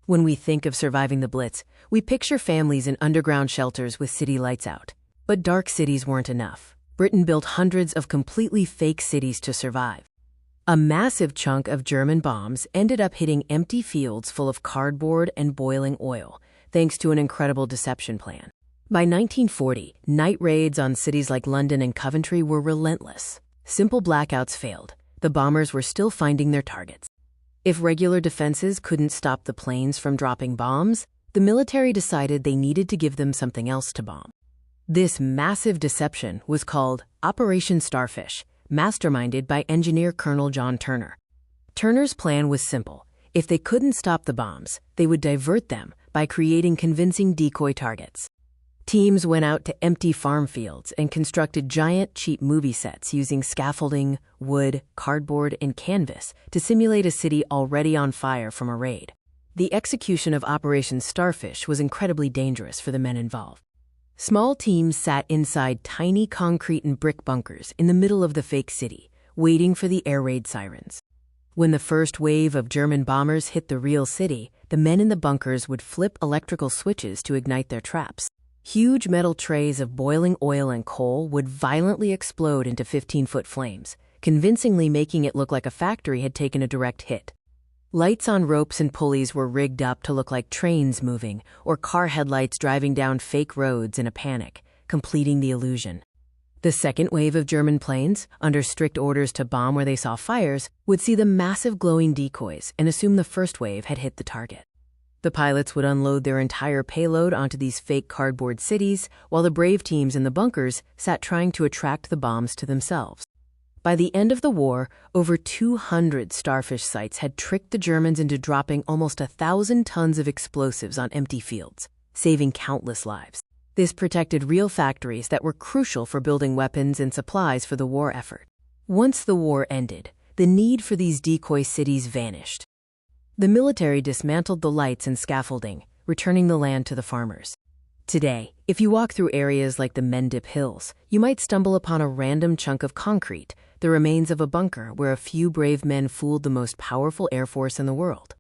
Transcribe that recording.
When we think of surviving the Blitz, we picture families in underground shelters with city lights out. But dark cities weren't enough. Britain built hundreds of completely fake cities to survive. A massive chunk of German bombs ended up hitting empty fields full of cardboard and boiling oil, thanks to an incredible deception plan. By 1940, night raids on cities like London and Coventry were relentless. Simple blackouts failed. The bombers were still finding their targets. If regular defenses couldn't stop the planes from dropping bombs, the military decided they needed to give them something else to bomb. This massive deception was called Operation Starfish, masterminded by engineer Colonel John Turner. Turner's plan was simple. If they couldn't stop the bombs, they would divert them by creating convincing decoy targets. Teams went out to empty farm fields and constructed giant, cheap movie sets using scaffolding, wood, cardboard, and canvas to simulate a city already on fire from a raid. The execution of Operation Starfish was incredibly dangerous for the men involved. Small teams sat inside tiny concrete and brick bunkers in the middle of the fake city, waiting for the air raid sirens. When the first wave of German bombers hit the real city, the men in the bunkers would flip electrical switches to ignite their traps. Huge metal trays of boiling oil and coal would violently explode into 15-foot flames, convincingly making it look like a factory had taken a direct hit. Lights on ropes and pulleys were rigged up to look like trains moving or car headlights driving down fake roads in a panic, completing the illusion. The second wave of German planes, under strict orders to bomb where they saw fires, would see the massive glowing decoys and assume the first wave had hit the target. The pilots would unload their entire payload onto these fake cardboard cities, while the brave teams in the bunkers sat trying to attract the bombs to themselves. By the end of the war, over 200 Starfish sites had tricked the Germans into dropping almost 1,000 tons of explosives on empty fields, saving countless lives. This protected real factories that were crucial for building weapons and supplies for the war effort. Once the war ended, the need for these decoy cities vanished. The military dismantled the lights and scaffolding, returning the land to the farmers. Today, if you walk through areas like the Mendip Hills, you might stumble upon a random chunk of concrete, the remains of a bunker where a few brave men fooled the most powerful air force in the world.